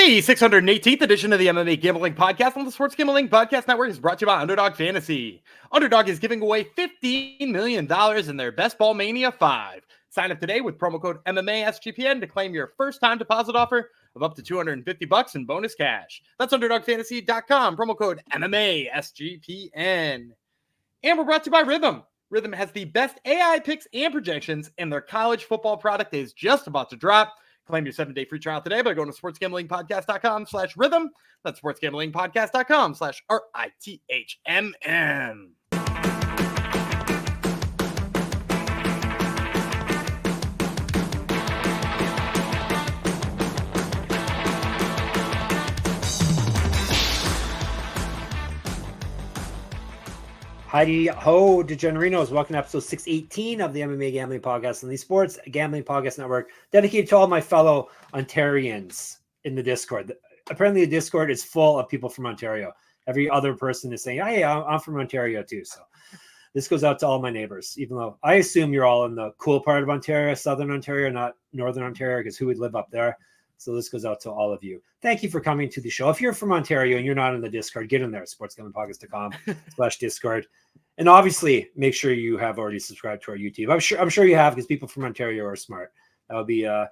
The 618th edition of the MMA Gambling Podcast on the Sports Gambling Podcast Network is brought to you by Underdog Fantasy. Underdog is giving away $15 million in their Best Ball Mania 5. Sign up today with promo code MMA SGPN to claim your first-time deposit offer of up to $250 in bonus cash. That's UnderdogFantasy.com, promo code MMA SGPN. And we're brought to you by Rhythm. Rhythm has the best AI picks and projections, and their college football product is just about to drop. Claim your 7-day free trial today by going to sportsgamblingpodcast.com/rhythm. That's sportsgamblingpodcast.com/RITHMN. Heidi ho, DeGenerinos. Welcome to episode 618 of the MMA Gambling Podcast on the Sports Gambling Podcast Network, dedicated to all my fellow Ontarians in the Discord. Apparently, the Discord is full of people from Ontario. Every other person is saying, hey, I'm from Ontario too. So this goes out to all my neighbors, even though I assume you're all in the cool part of Ontario, Southern Ontario, not Northern Ontario, because who would live up there? So this goes out to all of you. Thank you for coming to the show. If you're from Ontario and you're not in the Discord, get in there at sportsgamblingpodcast.com/Discord. And obviously, make sure you have already subscribed to our YouTube. I'm sure you have, because people from Ontario are smart. That would be, of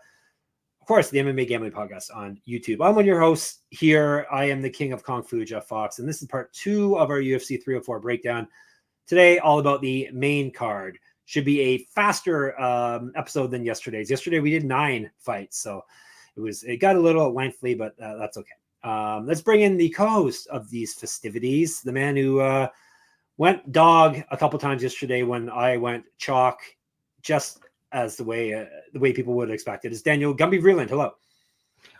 course, the MMA Gambling Podcast on YouTube. I'm one of your hosts here. I am the king of Kung Fu, Jeff Fox, and this is part 2 of our UFC 304 breakdown. Today, all about the main card. Should be a faster episode than yesterday's. Yesterday, we did 9 fights, so it got a little lengthy, but that's okay. Let's bring in the co-host of these festivities, the man who went dog a couple times yesterday when I went chalk, just as the way people would expect it. Is Daniel Gumby Vreeland. Hello.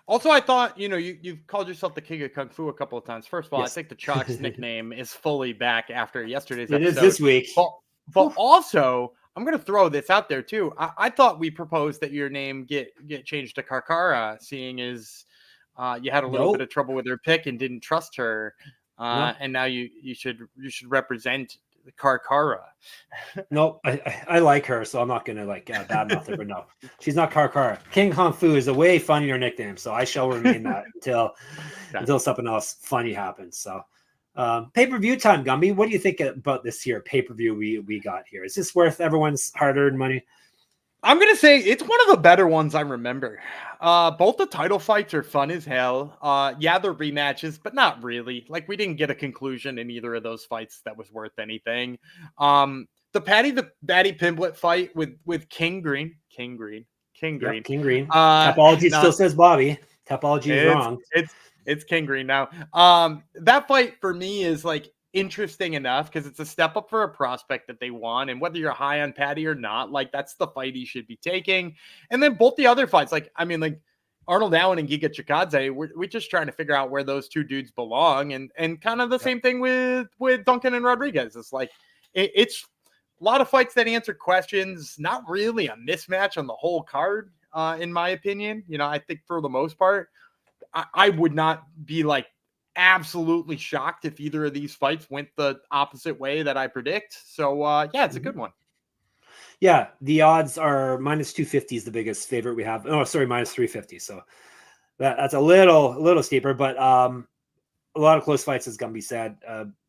Also, I thought, you've called yourself the king of Kung Fu a couple of times. First of all, yes. I think the Chalk's nickname is fully back after yesterday's episode. It is this week. But also, I'm going to throw this out there too. I thought we proposed that your name get changed to Karkara, seeing as you had a little bit of trouble with her pick and didn't trust her. And now you should represent the Karkara. Nope, I like her, so I'm not gonna badmouth her. But no, she's not Karkara. King Kung Fu is a way funnier nickname, so I shall remain that until something else funny happens. So pay-per-view time, Gumby. What do you think about this here pay-per-view we got here? Is this worth everyone's hard-earned money? I'm going to say it's one of the better ones I remember. Both the title fights are fun as hell. Yeah, they're rematches, but not really. Like, we didn't get a conclusion in either of those fights that was worth anything. The Paddy Pimblett fight with King Green. Yep, King Green. Topology still says Bobby. Topology is wrong. It's King Green now. That fight for me is like interesting enough because it's a step up for a prospect that they want, and whether you're high on Paddy or not, like, that's the fight he should be taking. And then both the other fights, like Arnold Allen and Giga Chikadze, we're just trying to figure out where those two dudes belong, and kind of the same thing with Duncan and Rodrigues. It's like it's a lot of fights that answer questions, not really a mismatch on the whole card, in my opinion. I think for the most part, I would not be like absolutely shocked if either of these fights went the opposite way that I predict. So yeah, it's a good one. Yeah, the odds are -250 is the biggest favorite we have. Oh, sorry, -350. So that's a little steeper, but a lot of close fights, as Gumby said.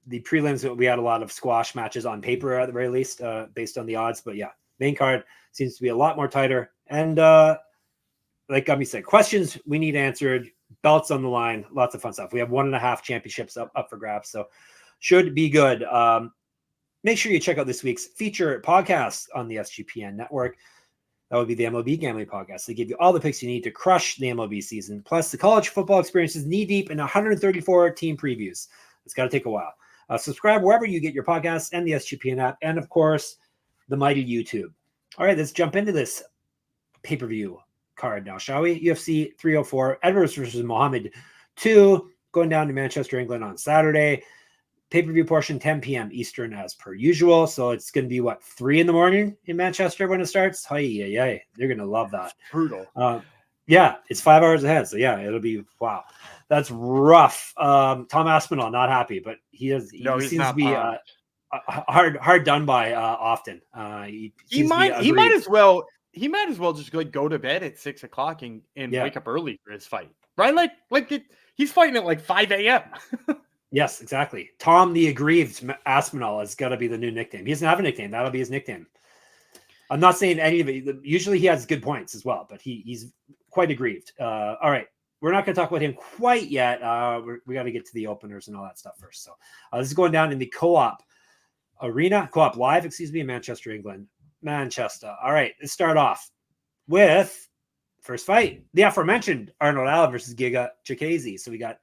The prelims, we had a lot of squash matches on paper at the very least, based on the odds. But yeah, main card seems to be a lot more tighter. And like Gumby said, questions we need answered. Belts on the line, lots of fun stuff. We have 1.5 championships up for grabs, so should be good. Make sure you check out this week's feature podcast on the SGPN network. That would be the MLB Gambling Podcast. They give you all the picks you need to crush the MLB season, plus the college football experiences knee-deep in 134 team previews. It's got to take a while. Subscribe wherever you get your podcasts and the SGPN app, and, of course, the mighty YouTube. All right, let's jump into this pay-per-view card now, shall we? UFC 304, Edwards versus Muhammad 2, going down to Manchester, England on Saturday. Pay-per-view portion 10 p.m. Eastern as per usual. So it's going to be 3 a.m. in Manchester when it starts. They're going to love that. Brutal. Yeah, it's 5 hours ahead. So yeah, it'll be wow. That's rough. Tom Aspinall not happy, but he seems to be hard done by often. He might as well he might as well just like go to bed at 6 o'clock and Yeah. wake up early for his fight, right? He's fighting at like 5 a.m. Yes, exactly. Tom the Aggrieved Aspinall is got to be the new nickname. He doesn't have a nickname. That'll be his nickname. I'm not saying any of it. Usually he has good points as well, but he's quite aggrieved. All right. We're not going to talk about him quite yet. We got to get to the openers and all that stuff first. So this is going down in the co-op live, in Manchester, England. Manchester. All right. Let's start off with first fight. The aforementioned Arnold Allen versus Giga Chikadze. So we got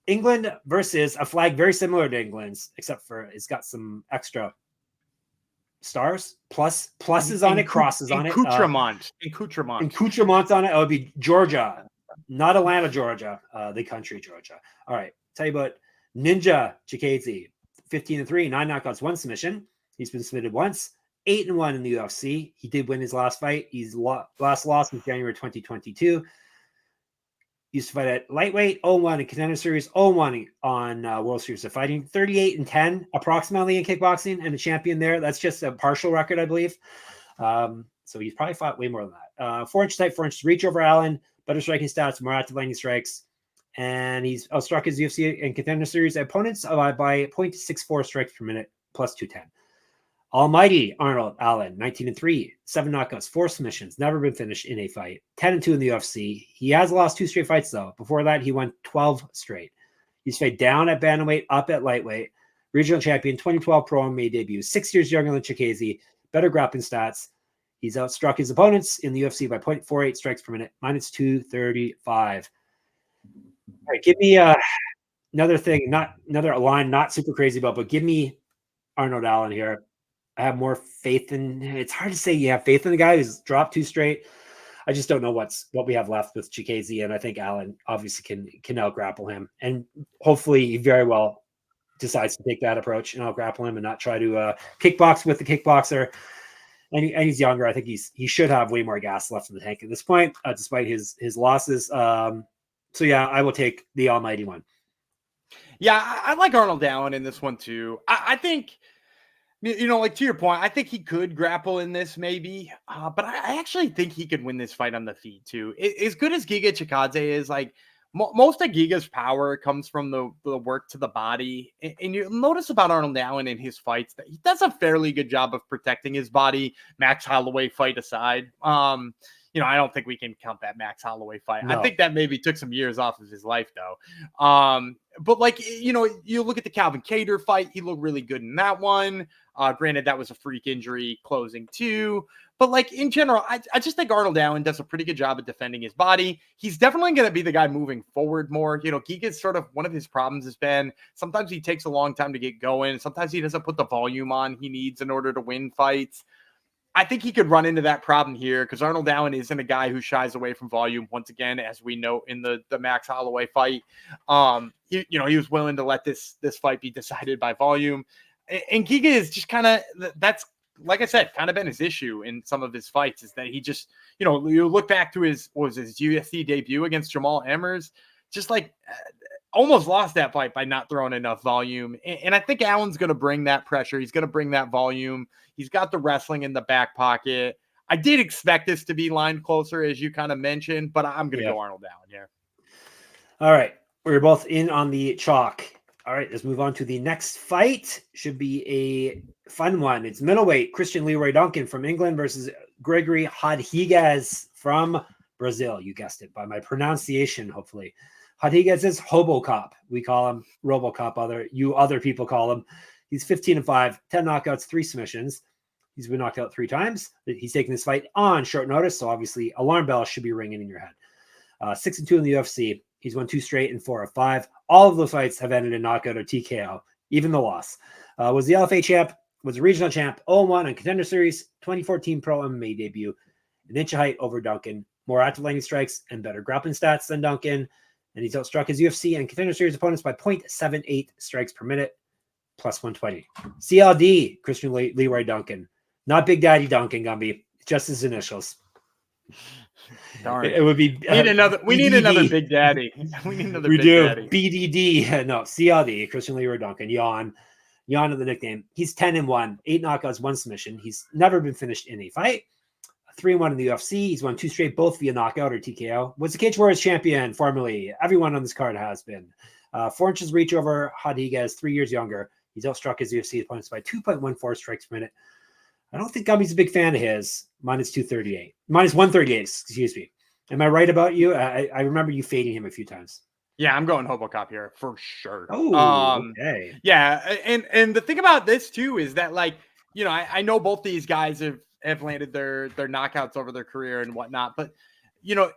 England versus a flag very similar to England's, except for it's got some extra stars, pluses on it, crosses on it. Accoutrements on it. It would be Georgia, not Atlanta, Georgia, the country Georgia. All right. Tell you about Ninja Chikadze, 15-3, 9 knockouts, 1 submission. He's been submitted once, 8-1 in the UFC. He did win his last fight. His last loss was January 2022. Used to fight at lightweight, 0-1 in Contender Series, 0-1 on World Series of Fighting, 38-10 approximately in kickboxing, and a champion there. That's just a partial record, I believe. So he's probably fought way more than that. 4-inch type, 4-inch reach over Allen, better striking stats, more active landing strikes, and he's outstruck his UFC and Contender Series opponents by 0.64 strikes per minute, plus 210. Almighty Arnold Allen, 19-3, 7 knockouts, 4 submissions, never been finished in a fight, 10-2 in the UFC. He has lost 2 straight fights, though. Before that, he won 12 straight. He's fought down at bantamweight, up at lightweight, regional champion, 2012 pro MMA debut, 6 years younger than Chikadze, better grappling stats. He's outstruck his opponents in the UFC by 0.48 strikes per minute, minus 235. All right, give me another thing, another line, not super crazy about, but give me Arnold Allen here. I have more faith in. It's hard to say you have faith in the guy who's dropped 2 straight. I just don't know what we have left with Chikadze, and I think Allen obviously can out grapple him, and hopefully he very well decides to take that approach and out grapple him and not try to kickbox with the kickboxer. And he's younger. I think he should have way more gas left in the tank at this point, despite his losses. So yeah, I will take the almighty one. Yeah, I like Arnold Allen in this one too. I think. Like to your point, I think he could grapple in this maybe, but I actually think he could win this fight on the feet too. As good as Giga Chikadze is, like most of Giga's power comes from the work to the body. And you notice about Arnold Allen in his fights that he does a fairly good job of protecting his body, Max Holloway fight aside. I don't think we can count that Max Holloway fight. No. I think that maybe took some years off of his life though. But like, you look at the Calvin Kattar fight, he looked really good in that one. Granted, that was a freak injury closing too. But like in general, I just think Arnold Allen does a pretty good job of defending his body. He's definitely going to be the guy moving forward more. Giga's sort of one of his problems has been sometimes he takes a long time to get going. Sometimes he doesn't put the volume on he needs in order to win fights. I think he could run into that problem here because Arnold Allen isn't a guy who shies away from volume. Once again, as we know in the Max Holloway fight, he was willing to let this fight be decided by volume. And Giga is just kind of, that's, like I said, kind of been his issue in some of his fights is that he just, you look back to his UFC debut against Jamal Emmers, just like almost lost that fight by not throwing enough volume. And I think Allen's going to bring that pressure. He's going to bring that volume. He's got the wrestling in the back pocket. I did expect this to be lined closer, as you kind of mentioned, but I'm going to go Arnold Allen here. All right. We're both in on the chalk. All right, let's move on to the next fight. Should be a fun one. It's middleweight. Christian Leroy Duncan from England versus Gregory Rodrigues from Brazil. You guessed it by my pronunciation, hopefully. Rodrigues is Hobocop. We call him Robocop. Other people call him. He's 15-5, 10 knockouts, 3 submissions. He's been knocked out 3 times. He's taking this fight on short notice, so obviously alarm bells should be ringing in your head. 6-2 in the UFC. He's won 2 straight and 4 of 5. All of those fights have ended in knockout or TKO, even the loss. Was the LFA champ, was a regional champ, 0-1 on Contender Series, 2014 Pro MMA debut, an inch of height over Duncan, more active landing strikes and better grappling stats than Duncan, and he's outstruck his UFC and Contender Series opponents by 0.78 strikes per minute, plus 120. CLD, Christian Leroy Duncan. Not Big Daddy Duncan, Gumby, just his initials. Darn. It would be we need another Big Daddy. We need another Big Daddy. BDD. No, CLD, Christian Leroy Duncan. Yawn of the nickname. He's 10-1, 8 knockouts, 1 submission. He's never been finished in a fight. 3-1 in the UFC. He's won 2 straight, both via knockout or TKO. Was the Cage Warriors champion formerly. Everyone on this card has been. 4 inches reach over Rodrigues, 3 years younger. He's outstruck his UFC opponents by 2.14 strikes per minute. I don't think Gumby's a big fan of his. Minus 238. Minus 138, excuse me. Am I right about you? I remember you fading him a few times. Yeah, I'm going Hobocop here for sure. Oh, okay. Yeah, and the thing about this too is that, like, you know, I know both these guys have landed their knockouts over their career and whatnot, but you know,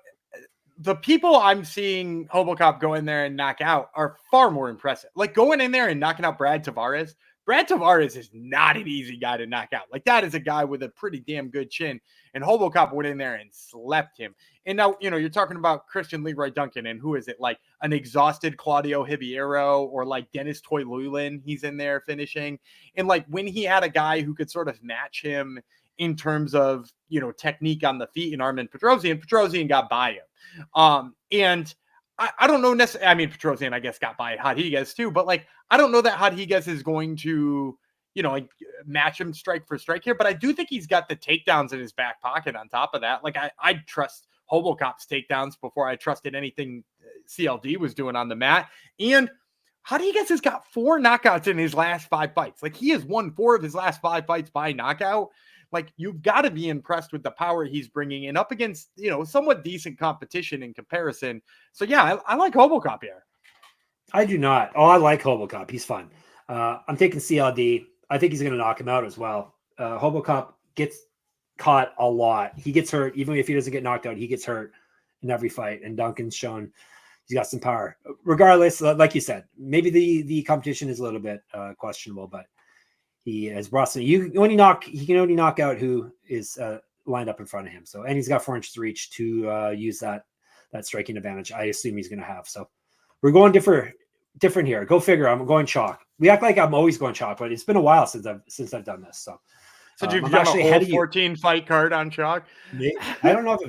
the people I'm seeing Hobocop go in there and knock out are far more impressive. Like going in there and knocking out Brad Tavares. Brad Tavares is not an easy guy to knock out. Like that is a guy with a pretty damn good chin. And Hobocop went in there and slept him. And now, you know, you're talking about Christian Leroy Duncan, and who is it? Like an exhausted Claudio Hibiero or like Dennis Toylulin. He's in there finishing. And like when he had a guy who could sort of match him in terms of, you know, technique on the feet and Armin Petrosian got by him. And I don't know necessarily. I mean, Petrosian, I guess, got by Rodrigues too, but like, I don't know that Rodrigues is going to, you know, like match him strike for strike here, but I do think he's got the takedowns in his back pocket on top of that. Like, I'd trust Hobocop's takedowns before I trusted anything CLD was doing on the mat. And Rodrigues has got 4 knockouts in his last 5 fights. Like, he has won 4 of his last 5 fights by knockout. Like, you've got to be impressed with the power he's bringing in up against, you know, somewhat decent competition in comparison. So, yeah, I like Hobocop here. I do not. Oh, I like Hobocop. He's fun. I'm taking CLD. I think he's going to knock him out as well. Hobocop gets caught a lot. He gets hurt. Even if he doesn't get knocked out, he gets hurt in every fight. And Duncan's shown he's got some power. Regardless, like you said, maybe the competition is a little bit questionable, but he has brought some. He can only knock out who is lined up in front of him. So, and he's got 4 inches reach to use that striking advantage. I assume he's going to have. So, we're going different here. Go figure. I'm going chalk. We act like I'm always going chalk, but it's been a while since I've done this. So you've got a whole 14 fight card on chalk. I don't know if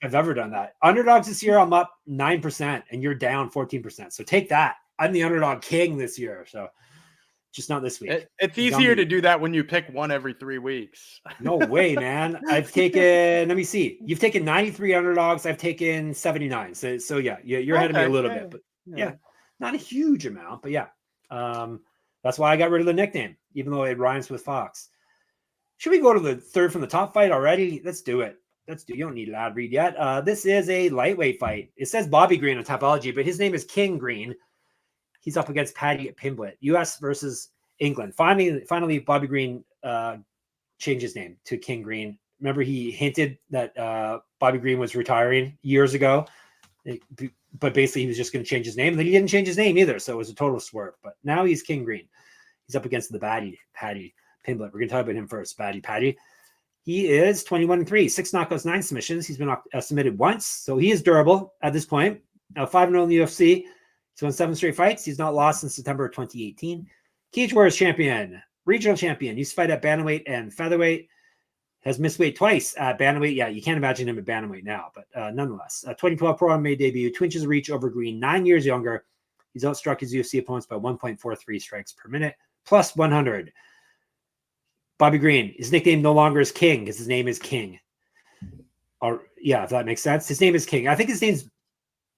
I've ever done that. Underdogs this year, I'm up 9%, and you're down 14%. So take that. I'm the underdog king this year. So. Just not this week. It's easier to do that when you pick one every 3 weeks. No way, man. I've taken, let me see. You've taken 93 underdogs. I've taken 79. So yeah, you're ahead of me a little bit, but yeah, not a huge amount, but yeah. That's why I got rid of the nickname, even though it rhymes with Fox. Should we go to the third from the top fight already? Let's do it. You don't need a loud read yet. This is a lightweight fight. It says Bobby Green on Topology, but his name is King Green. He's up against Paddy at Pimblett. U.S. versus England. Finally, Bobby Green changed his name to King Green. Remember, he hinted that Bobby Green was retiring years ago, but basically he was just going to change his name. And then he didn't change his name either, so it was a total swerve. But now he's King Green. He's up against the Paddy Pimblett. We're going to talk about him first. Paddy. He is 21-3, 6 knockouts, 9 submissions. He's been submitted once, so he is durable at this point. 5-0 in the UFC. He's won 7 straight fights. He's not lost since September of 2018. Cage Warriors champion, regional champion. Used to fight at bantamweight and featherweight. Has missed weight twice at bantamweight. Yeah, you can't imagine him at bantamweight now, but nonetheless. 2012 pro MMA debut, 2 inches reach over Green, 9 years younger. He's outstruck his UFC opponents by 1.43 strikes per minute, plus 100. Bobby Green, his nickname no longer is King because his name is King. Or yeah, if that makes sense. His name is King. I think his name's.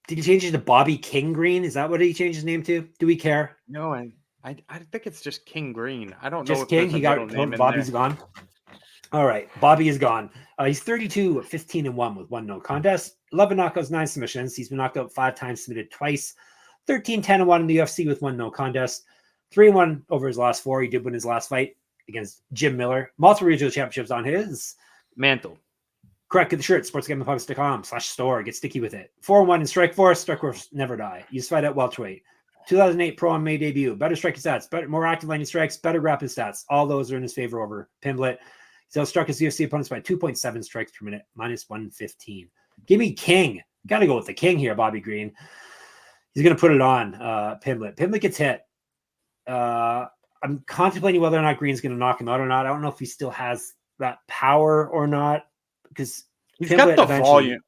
Did he change it to Bobby King Green? Is that what he changed his name to? Do we care? No, I think it's just King Green. I don't just know. Just King. He got Bobby's gone. All right, Bobby is gone. He's 32-15-1 with 1 no contest, 11 knockouts, 9 submissions. He's been knocked out 5 times, submitted twice. 13-10-1 in the UFC with 1 no contest. 3-1 over his last 4. He did win his last fight against Jim Miller. Multiple regional championships on his mantle. Correct. Get the shirt. sportsgamblingpublics.com/store. Get sticky with it. 4-1 in Strikeforce. Strikeforce never die. You fight at welterweight. 2008 pro MMA debut. Better striking stats. More active landing strikes. Better grappling stats. All those are in his favor over Pimblett. He's outstruck his UFC opponents by 2.7 strikes per minute. Minus 115. Give me King. Got to go with the King here, Bobby Green. He's going to put it on Pimblett. Pimblett gets hit. I'm contemplating whether or not Green's going to knock him out or not. I don't know if he still has that power or not. Because he's got the volume.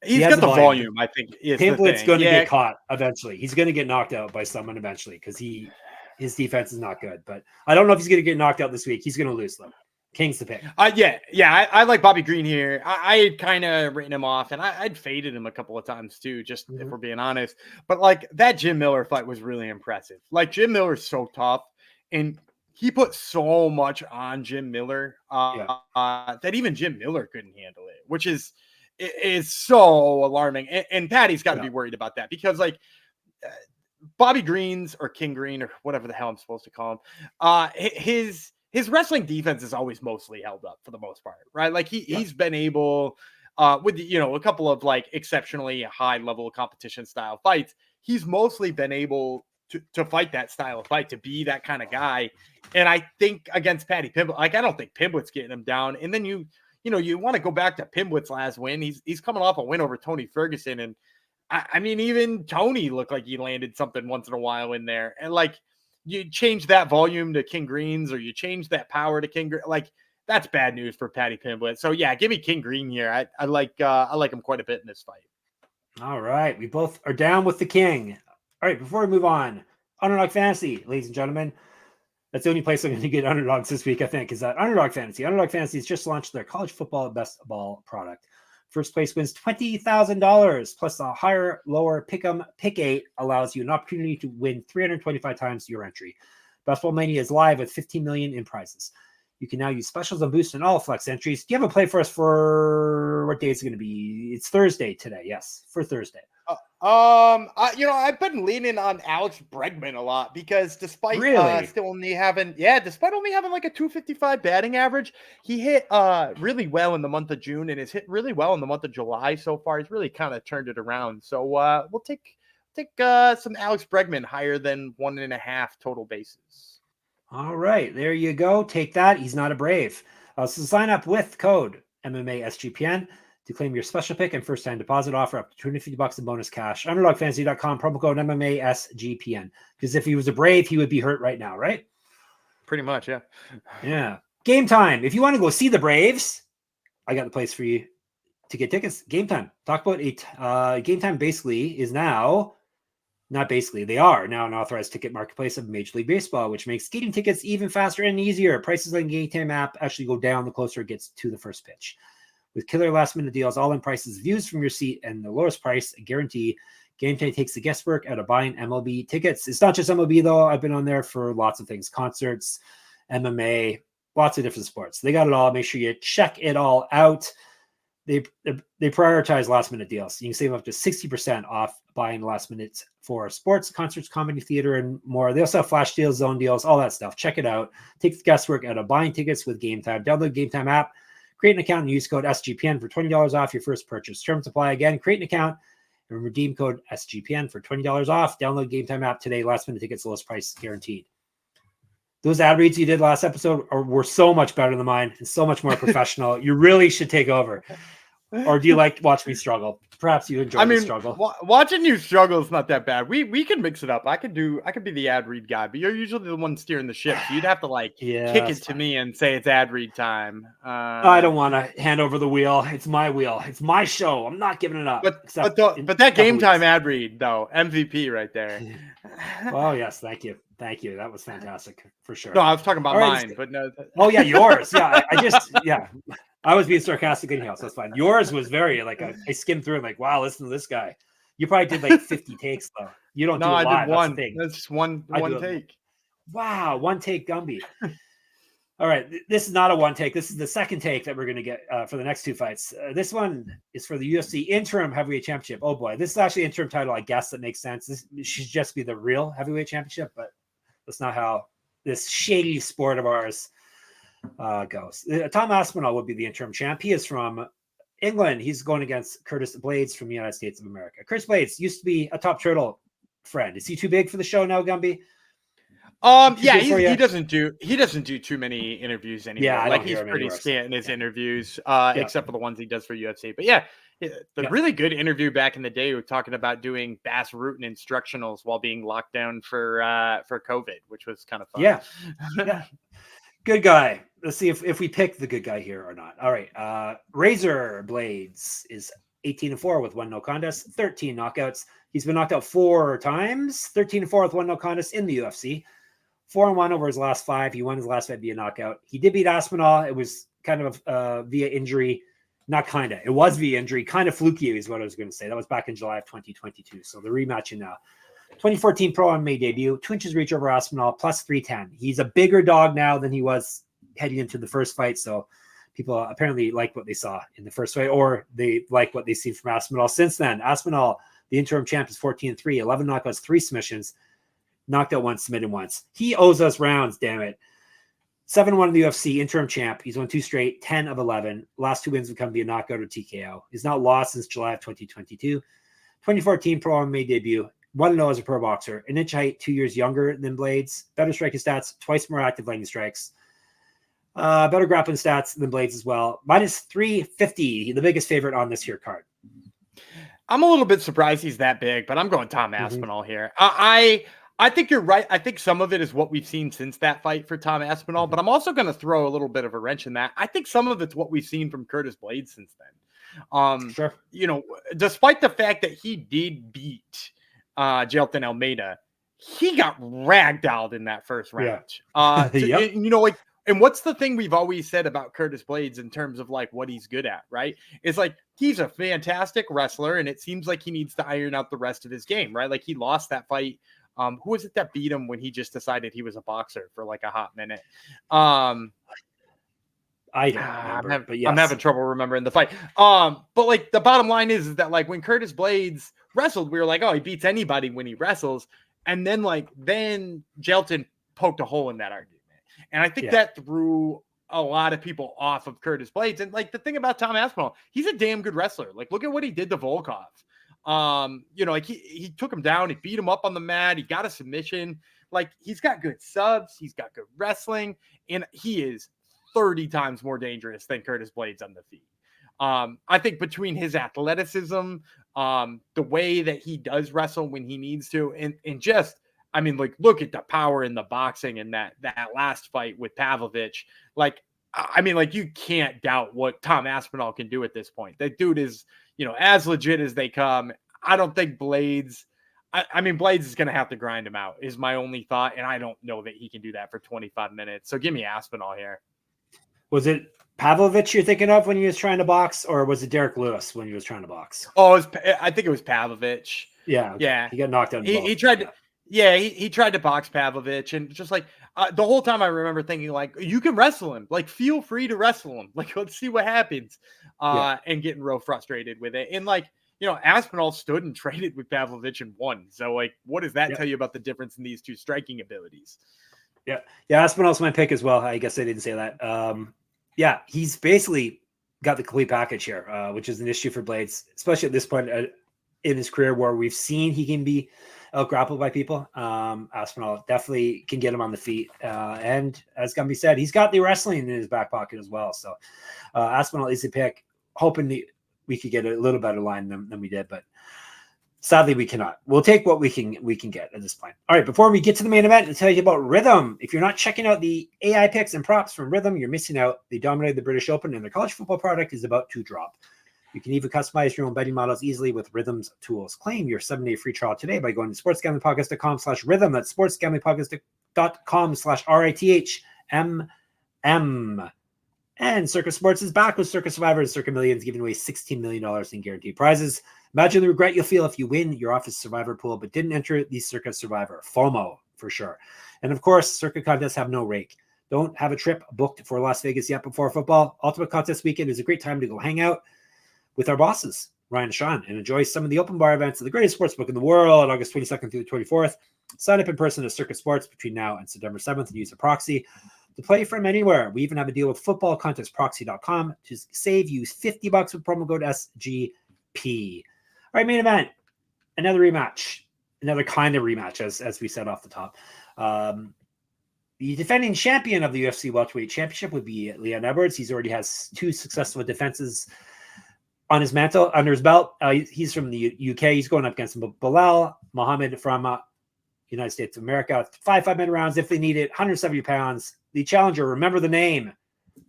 He's got the volume, I think. Pimblett's going to get caught eventually. He's going to get knocked out by someone eventually because his defense is not good. But I don't know if he's going to get knocked out this week. He's going to lose, though. King's the pick. I like Bobby Green here. I had kind of written him off, and I'd faded him a couple of times too, just if we're being honest. But like that Jim Miller fight was really impressive. Like Jim Miller's so tough, and he put so much on Jim Miller that even Jim Miller couldn't handle it, which is so alarming. And Paddy's got to be worried about that because like Bobby Green's or King Green or whatever the hell I'm supposed to call him, his wrestling defense is always mostly held up for the most part, right? Like he's been able, with a couple of like exceptionally high level competition style fights, he's mostly been able to fight that style of fight, to be that kind of guy. And I think against Paddy Pimblett, like I don't think Pimblett's getting him down. And then you want to go back to Pimblett's last win. He's coming off a win over Tony Ferguson, and I mean even Tony looked like he landed something once in a while in there, and like. You change that volume to King Green's, or you change that power to King Green, like that's bad news for Paddy Pimblett. So yeah, give me King Green here. I like him quite a bit in this fight. All right, we both are down with the King. All right, before we move on, Underdog Fantasy, ladies and gentlemen. That's the only place I'm going to get underdogs this week, I think, is that Underdog Fantasy. Underdog Fantasy has just launched their college football best ball product. First place wins $20,000, plus a higher, lower pick'em. Pick 8 allows you an opportunity to win 325 times your entry. Best Ball Mania is live with 15 million in prizes. You can now use specials and boosts in all flex entries. Do you have a play for us for what day is it going to be? It's Thursday today. Yes, for Thursday. I've been leaning on Alex Bregman a lot because despite only having like a 255 batting average, he hit really well in the month of June and has hit really well in the month of July so far. He's really kind of turned it around. So we'll take some Alex Bregman higher than 1.5 total bases. All right, there you go. Take that. He's not a Brave. So sign up with code MMA SGPN to claim your special pick and first-time deposit offer up to $250 in bonus cash. UnderdogFantasy.com, promo code MMA SGPN. Because if he was a Brave, he would be hurt right now, right? Pretty much, yeah. Yeah. Game time. If you want to go see the Braves, I got the place for you to get tickets. Game time. Talk about it. Game time basically is now, not basically, they are now an authorized ticket marketplace of Major League Baseball, which makes getting tickets even faster and easier. Prices on Game Time app actually go down the closer it gets to the first pitch. With killer last-minute deals, all-in prices, views from your seat, and the lowest price guarantee, Game Time takes the guesswork out of buying MLB tickets. It's not just MLB, though. I've been on there for lots of things. Concerts, MMA, lots of different sports. They got it all. Make sure you check it all out. They prioritize last-minute deals. You can save up to 60% off buying last minute for sports, concerts, comedy, theater, and more. They also have flash deals, zone deals, all that stuff. Check it out. Take the guesswork out of buying tickets with Game Time. Download Game Time app. Create an account and use code SGPN for $20 off your first purchase. Terms apply. Again, create an account and redeem code SGPN for $20 off. Download Game Time app today. Last minute tickets, lowest price guaranteed. Those ad reads you did last episode were so much better than mine and so much more professional. You really should take over. Or do you like to watch me struggle? Perhaps you enjoy the struggle. Watching you struggle is not that bad. We can mix it up. I could be the ad read guy, but you're usually the one steering the ship. So you'd have to kick it to me and say it's ad read time. I don't want to hand over the wheel. It's my wheel. It's my show. I'm not giving it up. But that Game Time ad read though, MVP right there. Oh yes, thank you. That was fantastic for sure. No, I was talking about mine, but no. Oh yeah, yours. Yeah, I was being sarcastic anyhow, so that's fine. Yours was very I skimmed through and wow, listen to this guy. You probably did 50 takes though. You don't do a lot. I did one. That's just one take. Wow, one take Gumby. All right, this is not a one take. This is the second take that we're going to get for the next two fights. This one is for the UFC Interim Heavyweight Championship. Oh boy, this is actually interim title. I guess that makes sense. This should just be the real Heavyweight Championship, but that's not how this shady sport of ours goes. Tom Aspinall would be the interim champ. He is from England. He's going against Curtis Blaydes from the United States of America. Curtis Blaydes used to be a Top Turtle friend. Is he too big for the show now, Gumby? Yeah, he doesn't do too many interviews anymore. Yeah, he's pretty scant in his interviews, except for the ones he does for UFC. But yeah, the really good interview back in the day, we were talking about doing bass rooting instructionals while being locked down for COVID, which was kind of fun. Yeah. Good guy. Let's see if we pick the good guy here or not. All right. Razor Blaydes is 18-4 with 1 no contest, 13 knockouts. He's been knocked out 4 times, 13-4 with 1 no contest in the UFC. 4-1 over his last 5. He won his last fight via knockout. He did beat Aspinall. It was kind of via injury. Not kind of. It was via injury. Kind of fluky is what I was going to say. That was back in July of 2022. So the rematch now. 2014 Pro MMA debut. 2 inches reach over Aspinall, plus 310. He's a bigger dog now than he was heading into the first fight. So people apparently like what they saw in the first fight, or they like what they've seen from Aspinall since then. Aspinall, the interim champ, is 14-3, 11 knockouts, 3 submissions, knocked out once, submitted once. He owes us rounds, damn it. 7-1 in the UFC, interim champ. He's won 2 straight, 10 of 11. Last 2 wins would come via knockout or TKO. He's not lost since July of 2022. 2014 Pro MMA debut. 1-0 as a pro boxer. An inch height, 2 years younger than Blaydes. Better striking stats, twice more active landing strikes. Better grappling stats than Blaydes as well. Minus 350, the biggest favorite on this here card. I'm a little bit surprised he's that big, but I'm going Tom Aspinall here. I think you're right. I think some of it is what we've seen since that fight for Tom Aspinall, but I'm also going to throw a little bit of a wrench in that. I think some of it's what we've seen from Curtis Blaydes since then. Sure. You know, despite the fact that he did beat Jailton Almeida, he got ragdolled in that first round. Yep. You know, like, and what's the thing we've always said about Curtis Blaydes in terms of like what he's good at, right? It's like he's a fantastic wrestler, and it seems like he needs to iron out the rest of his game, right? Like he lost that fight. Who was it that beat him when he just decided he was a boxer for like a hot minute? I don't remember, but yes. I'm having trouble remembering the fight. But like the bottom line is that like when Curtis Blaydes wrestled, we were like, oh, he beats anybody when he wrestles. And then then Jailton poked a hole in that argument. And I think that threw a lot of people off of Curtis Blaydes. And like the thing about Tom Aspinall, he's a damn good wrestler. Like look at what he did to Volkov. You know, like he took him down, he beat him up on the mat, he got a submission. Like he's got good subs, he's got good wrestling, and he is 30 times more dangerous than Curtis Blaydes on the feet. I think between his athleticism, the way that he does wrestle when he needs to, and just, I mean, like, look at the power in the boxing in that last fight with Pavlovich. Like, I mean, like, you can't doubt what Tom Aspinall can do at this point. That dude is, you know, as legit as they come. I don't think Blaydes, I mean, Blaydes is going to have to grind him out is my only thought. And I don't know that he can do that for 25 minutes. So give me Aspinall here. Was it Pavlovich you're thinking of when he was trying to box, or was it Derek Lewis when he was trying to box? Oh, I think it was Pavlovich. Yeah. Okay. Yeah. He got knocked out. He tried to, he tried to box Pavlovich, and just like the whole time I remember thinking like, you can wrestle him, like feel free to wrestle him. Like, let's see what happens. And getting real frustrated with it. And like, you know, Aspinall stood and traded with Pavlovich and won. So like, what does that tell you about the difference in these two striking abilities? Yeah. Aspinall's my pick as well. I guess I didn't say that. He's basically got the complete package here, which is an issue for Blaydes, especially at this point in his career where we've seen he can be out-grappled by people. Aspinall definitely can get him on the feet. And as Gumby said, he's got the wrestling in his back pocket as well. So Aspinall is the pick, hoping we could get a little better line than we did, but sadly we cannot. We'll take what we can get at this point. All right, before we get to the main event, I'll tell you about Rhythm. If you're not checking out the AI picks and props from Rhythm, you're missing out. They dominated the British Open, and their college football product is about to drop. You can even customize your own betting models easily with Rhythm's tools. Claim your 7-day free trial today by going to sportsgamblingpodcast.com/rhythm. That's sportsgamblingpodcast.com/RITHMM. And Circa Sports is back with Circa Survivor and Circa Millions, giving away $16 million in guaranteed prizes. Imagine the regret you'll feel if you win your office Survivor pool but didn't enter the Circa Survivor. FOMO, for sure. And of course, Circa contests have no rake. Don't have a trip booked for Las Vegas yet before football? Ultimate Contest Weekend is a great time to go hang out with our bosses, Ryan and Sean, and enjoy some of the open bar events of the greatest sportsbook in the world, August 22nd through the 24th. Sign up in person at Circa Sports between now and September 7th and use a proxy to play from anywhere. We even have a deal with footballcontestproxy.com to save you $50 with promo code SGP. All right, main event. Another rematch. Another kind of rematch, as we said off the top. The defending champion of the UFC welterweight championship would be Leon Edwards. He's already has 2 successful defenses on his mantle, under his belt. He's from the UK. He's going up against Belal Muhammad from United States of America. 5-5-minute rounds if they need it. 170 pounds. The challenger, remember the name,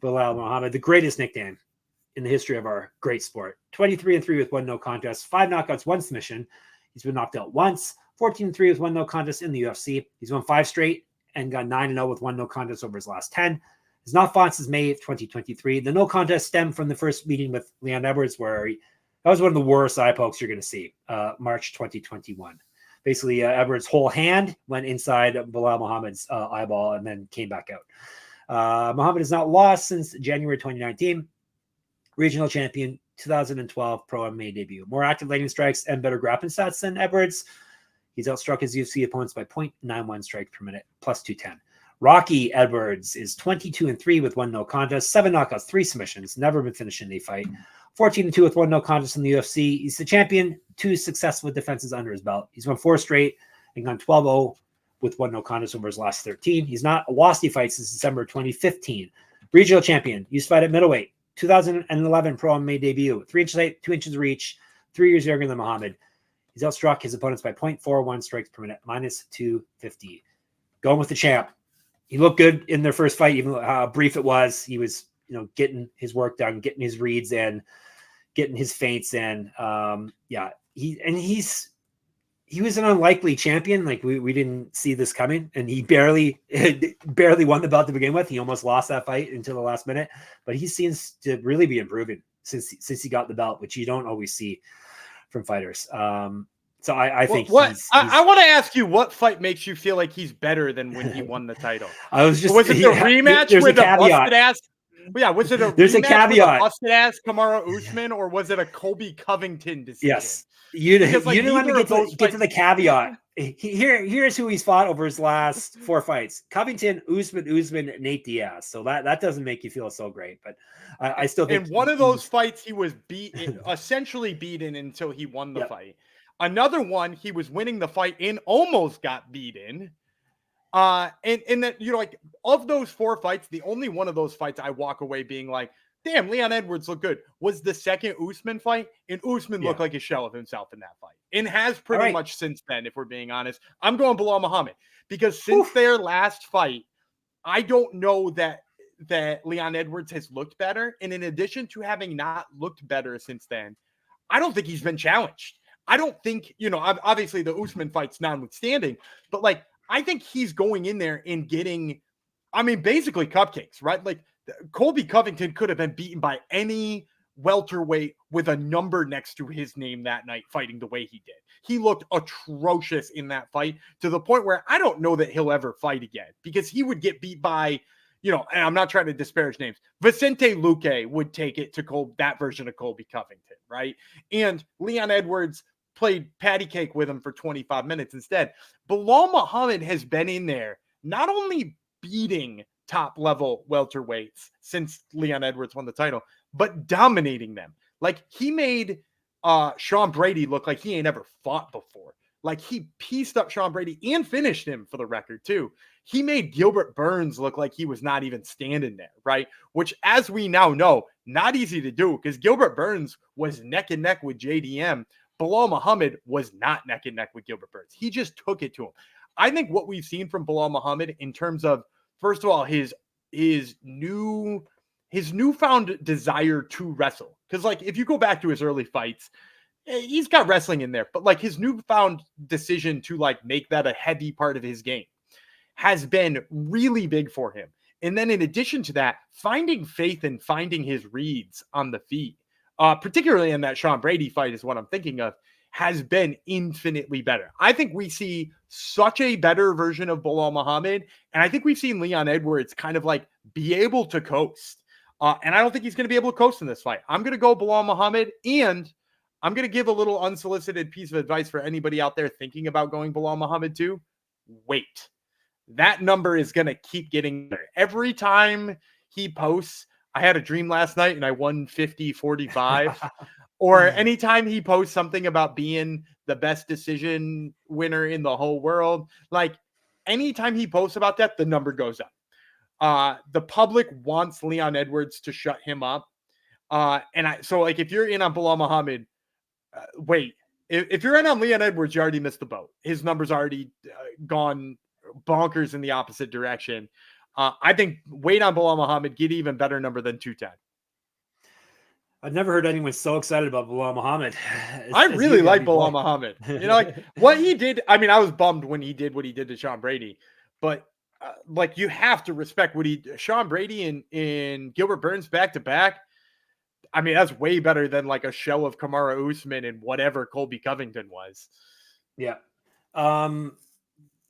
Belal Muhammad, the greatest nickname in the history of our great sport. 23-3 with 1 no contest, 5 knockouts, 1 submission. He's been knocked out once. 14-3 with 1 no contest in the UFC. He's won 5 straight and got 9-0 with 1 no contest over his last 10. Has not fought since May 2023. The no contest stemmed from the first meeting with Leon Edwards, where that was one of the worst eye pokes you're going to see. March 2021. Basically, Edwards' whole hand went inside Belal Muhammad's eyeball and then came back out. Muhammad has not lost since January 2019. Regional champion, 2012 Pro MMA debut. More active landing strikes and better grappling stats than Edwards. He's outstruck his UFC opponents by 0.91 strikes per minute, plus 210. Rocky Edwards is 22-3 with 1 no contest, 7 knockouts, 3 submissions, never been finished in a fight. 14-2 with 1 no contest in the UFC. He's the champion, 2 successful defenses under his belt. He's won 4 straight and gone 12-0 with 1 no contest over his last 13. He's not lost a fight since December 2015. Regional champion, used to fight at middleweight. 2011 Pro MMA debut, 3 inches height, 2 inches reach, 3 years younger than Muhammad. He's outstruck his opponents by 0.41 strikes per minute, minus 250. Going with the champ. He looked good in their first fight, even how brief it was. He was, getting his work done, getting his reads in, getting his feints in. He was an unlikely champion. Like we didn't see this coming, and he barely won the belt to begin with. He almost lost that fight until the last minute, but he seems to really be improving since he got the belt, which you don't always see from fighters. So I think I want to ask you, what fight makes you feel like he's better than when he won the title? Was it the rematch with the busted ass? Yeah, was it a there's a caveat busted ass Kamaru Usman, or was it a Colby Covington decision? Yes, you didn't want to get to the caveat. Here's who he's fought over his last 4 fights: Covington, Usman, Nate Diaz. So that doesn't make you feel so great, but I still think in one of those fights he was essentially beaten until he won the fight. Another one, he was winning the fight and almost got beaten. And that, like, of those 4 fights, the only one of those fights I walk away being like, damn, Leon Edwards looked good, was the second Usman fight. And Usman looked like a shell of himself in that fight, and has pretty much since then, if we're being honest. I'm going Belal Muhammad, because since their last fight, I don't know that Leon Edwards has looked better. And in addition to having not looked better since then, I don't think he's been challenged. I don't think, obviously the Usman fight's notwithstanding, but like, I think he's going in there and getting, basically cupcakes, right? Like, Colby Covington could have been beaten by any welterweight with a number next to his name that night, fighting the way he did. He looked atrocious in that fight, to the point where I don't know that he'll ever fight again, because he would get beat by, and I'm not trying to disparage names, Vicente Luque would take it to that version of Colby Covington, right? And Leon Edwards played patty cake with him for 25 minutes instead. Belal Muhammad has been in there, not only beating top level welterweights since Leon Edwards won the title, but dominating them. Like, he made Sean Brady look like he ain't ever fought before. Like, he pieced up Sean Brady and finished him, for the record, too. He made Gilbert Burns look like he was not even standing there, right? Which, as we now know, not easy to do, because Gilbert Burns was neck and neck with JDM. Belal Muhammad was not neck and neck with Gilbert Burns. He just took it to him. I think what we've seen from Belal Muhammad, in terms of, first of all, his newfound desire to wrestle. Because, like, if you go back to his early fights, he's got wrestling in there, but like, his newfound decision to like make that a heavy part of his game has been really big for him. And then in addition to that, finding faith and finding his reads on the feet, particularly in that Sean Brady fight is what I'm thinking of, has been infinitely better. I think we see such a better version of Belal Muhammad, and I think we've seen Leon Edwards kind of like be able to coast. And I don't think he's going to be able to coast in this fight. I'm going to go Belal Muhammad, and I'm going to give a little unsolicited piece of advice for anybody out there thinking about going Belal Muhammad too. Wait. That number is going to keep getting better. Every time he posts, I had a dream last night and I won 50-45. Or anytime he posts something about being the best decision winner in the whole world, like, anytime he posts about that, the number goes up. The public wants Leon Edwards to shut him up. So like, if you're in on Belal Muhammad, wait. If you're in on Leon Edwards, you already missed the boat. His number's already gone bonkers in the opposite direction. I think wait on Belal Muhammad, get even better number than 210. I've never heard anyone so excited about Belal Muhammad. I really like Belal Muhammad. Like, what he did. I mean, I was bummed when he did what he did to Sean Brady, but like you have to respect what Sean Brady and Gilbert Burns back to back. I mean, that's way better than like a show of Kamaru Usman and whatever Colby Covington was. Yeah. Actually,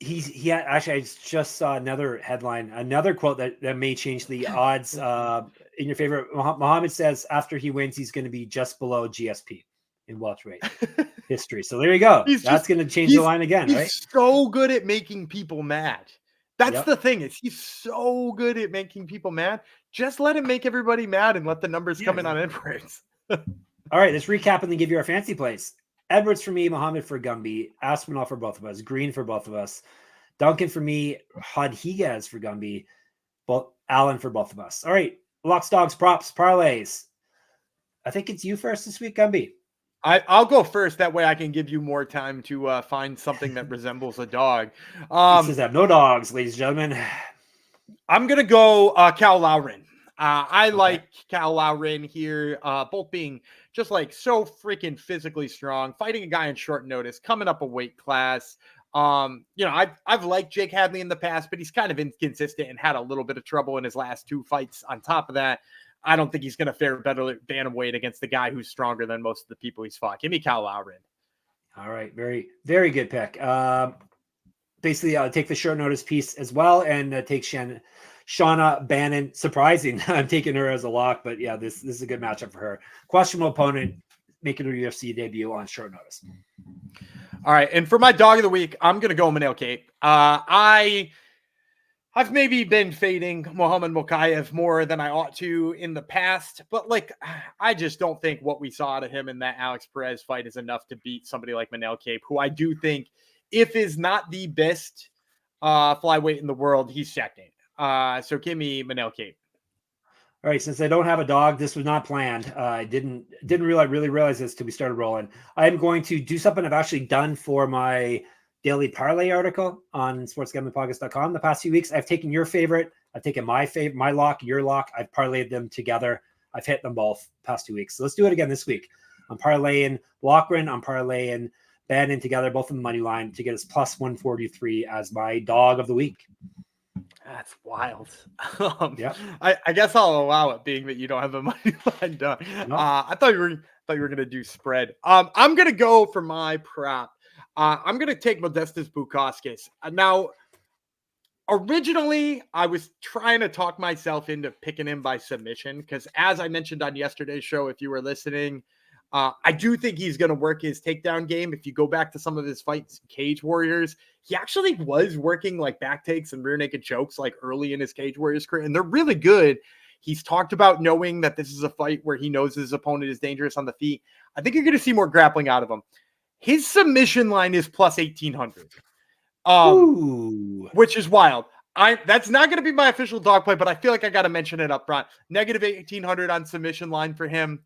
I just saw another headline, another quote that may change the odds in your favor. Muhammad says after he wins, he's going to be just below GSP in welterweight history. So there you go. That's going to change the line again, right? He's so good at making people mad. That's the thing, is he's so good at making people mad. Just let him make everybody mad and let the numbers come in on Edwards. All right, let's recap and then give you our fancy plays. Edwards for me, Muhammad for Gumby, Aspinall for both of us, Green for both of us, Duncan for me, Rodrigues for Gumby, Allen for both of us. All right, locks, dogs, props, parlays. I think it's you first this week, Gumby. I'll go first. That way I can give you more time to find something that resembles a dog. He says I have no dogs, ladies and gentlemen. I'm going to go Cal Lauren. I like Cal Lauren here, both being just like so freaking physically strong, fighting a guy in short notice, coming up a weight class. I've liked Jake Hadley in the past, but he's kind of inconsistent and had a little bit of trouble in his last 2 fights. On top of that, I don't think he's going to fare better at bantamweight against the guy who's stronger than most of the people he's fought. Give me Cal Lauren. All right. Very, very good pick. Basically, I'll take the short notice piece as well and take Shauna Bannon. Surprising. I'm taking her as a lock, but yeah, this is a good matchup for her. Questionable opponent making her UFC debut on short notice. All right. And for my dog of the week, I'm going to go Manel Cape. I've maybe been fading Muhammad Mokaev more than I ought to in the past, but like, I just don't think what we saw out of him in that Alex Perez fight is enough to beat somebody like Manel Cape, who I do think, if is not the best flyweight in the world, he's second. So give me Manel Cape. All right, since I don't have a dog, this was not planned. I didn't really realize this till we started rolling. I'm going to do something I've actually done for my daily parlay article on sportsgamblingpodcast.com the past few weeks. I've taken your favorite, I've taken my favorite, my lock, your lock. I've parlayed them together. I've hit them both past 2 weeks. So let's do it again this week. I'm parlaying Loughran, I'm parlaying Bannon together, both in the money line to get us plus 143 as my dog of the week. That's wild. Yeah, I guess I'll allow it, being that you don't have a money line done. No. I thought you were gonna do spread. I'm gonna go for my prop. I'm going to take Modestas Bukauskas. Now, originally, I was trying to talk myself into picking him by submission because, as I mentioned on yesterday's show, if you were listening, I do think he's going to work his takedown game. If you go back to some of his fights, Cage Warriors, he actually was working like back takes and rear naked chokes like early in his Cage Warriors career, and they're really good. He's talked about knowing that this is a fight where he knows his opponent is dangerous on the feet. I think you're going to see more grappling out of him. His submission line is plus 1,800, which is wild. That's not going to be my official dog play, but I feel like I got to mention it up front. Negative 1,800 on submission line for him.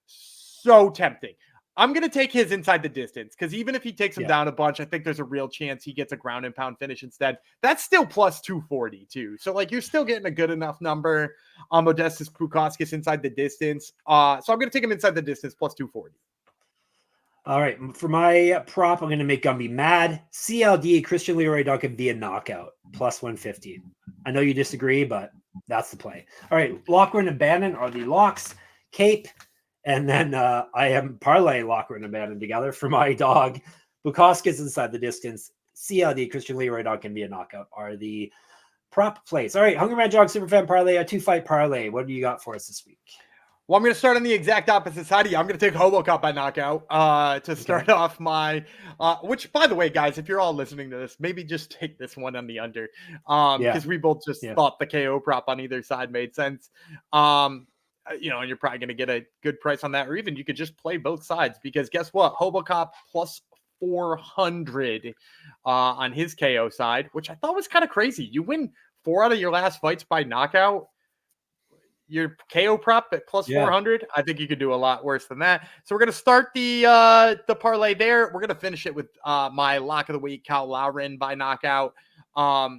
So tempting. I'm going to take his inside the distance because even if he takes him down a bunch, I think there's a real chance he gets a ground and pound finish instead. That's still plus 240 too. So like you're still getting a good enough number on Modestas Bukauskas inside the distance. So I'm going to take him inside the distance plus 240. All right, for my prop, I'm going to make Gumby mad. CLD, Christian Leroy Duncan via knockout, plus 150. I know you disagree, but that's the play. All right, Loughran and Bannon are the locks. Cape, and then I am parlay Loughran and Bannon together for my dog. Bukauskas inside the distance. CLD, Christian Leroy Duncan via knockout are the prop plays. All right, Hungry Man Jog Superfan parlay, a 2-fight parlay. What do you got for us this week? Well, I'm going to start on the exact opposite side of you. I'm going to take Hobocop by knockout to start off my, which, by the way, guys, if you're all listening to this, maybe just take this one on the under because we both just thought the KO prop on either side made sense. And you're probably going to get a good price on that, or even you could just play both sides because guess what? Hobocop plus 400 on his KO side, which I thought was kind of crazy. You win 4 out of your last fights by knockout. Your KO prop at plus 400. I think you could do a lot worse than that. So we're going to start the parlay there. We're going to finish it with my lock of the week, Cal Loughran by knockout. I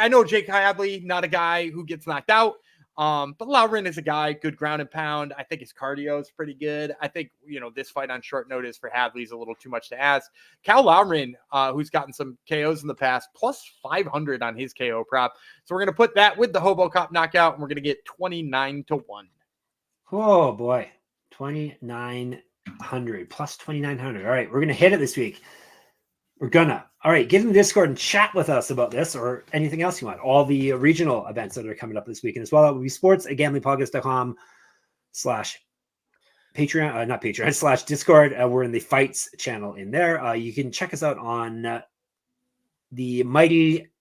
know Jake Hadley, not a guy who gets knocked out. But Lauren is a guy, good ground and pound. I think his cardio is pretty good. I think, this fight on short notice for Hadley is a little too much to ask. Cal Lauren, who's gotten some KOs in the past, plus 500 on his KO prop. So we're going to put that with the Hobo Cop knockout, and we're going to get 29-1. Oh boy, 2,900 plus 2,900. All right, we're going to hit it this week. All right, get in the Discord and chat with us about this or anything else you want. All the regional events that are coming up this weekend as well. That will be sports at gamblingpodcast.com/Patreon, not Patreon, /Discord. We're in the fights channel in there. You can check us out on the Mighty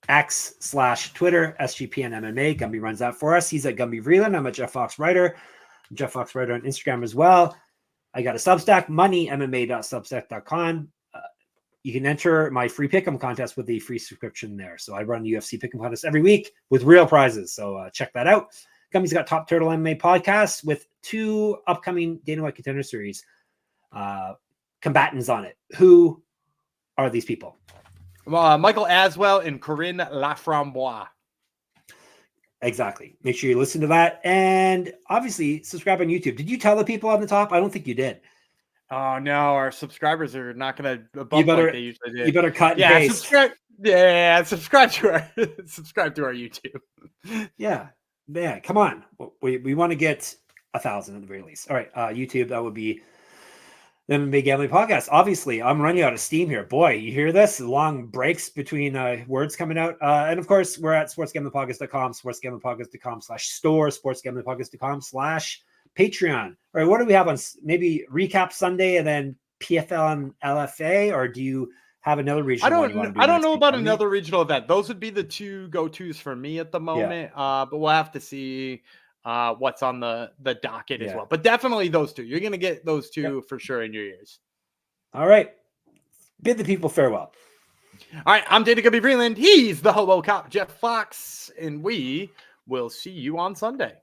X/Twitter, SGPN MMA. Gumby runs that for us. He's at Gumby Vreeland. I'm at Jeff Fox Writer. I'm Jeff Fox Writer on Instagram as well. I got a Substack, moneymma.substack.com. You can enter my free pick'em contest with the free subscription there. So I run UFC pick'em contest every week with real prizes. So check that out. Gummy's got Top Turtle MMA podcast with 2 upcoming Dana White Contender Series combatants on it. Who are these people? Michael Aswell and Corinne Laframboise. Exactly. Make sure you listen to that. And obviously subscribe on YouTube. Did you tell the people on the top? I don't think you did. Oh no, our subscribers are not going to bump like they usually do. You better cut and paste. Subscribe to our subscribe to our YouTube. Yeah. Come on. We want to get 1,000 at the very least. All right, YouTube. That would be the MMA Gambling Podcast. Obviously, I'm running out of steam here. Boy, you hear this? Long breaks between words coming out. And of course, we're at sportsgamblingpodcast.com, sportsgamblingpodcast.com/store, sportsgamblingpodcast.com/Patreon. All right, what do we have on maybe recap Sunday and then PFL and LFA, or do you have another regional? I don't know about another regional event. Those would be the 2 go-tos for me at the moment. Yeah. But we'll have to see what's on the docket as well. But definitely those 2. You're going to get those 2 for sure in your ears. All right. Bid the people farewell. All right, I'm Dana Gumby Vreeland. He's the Hobo Cop, Jeff Fox, and we will see you on Sunday.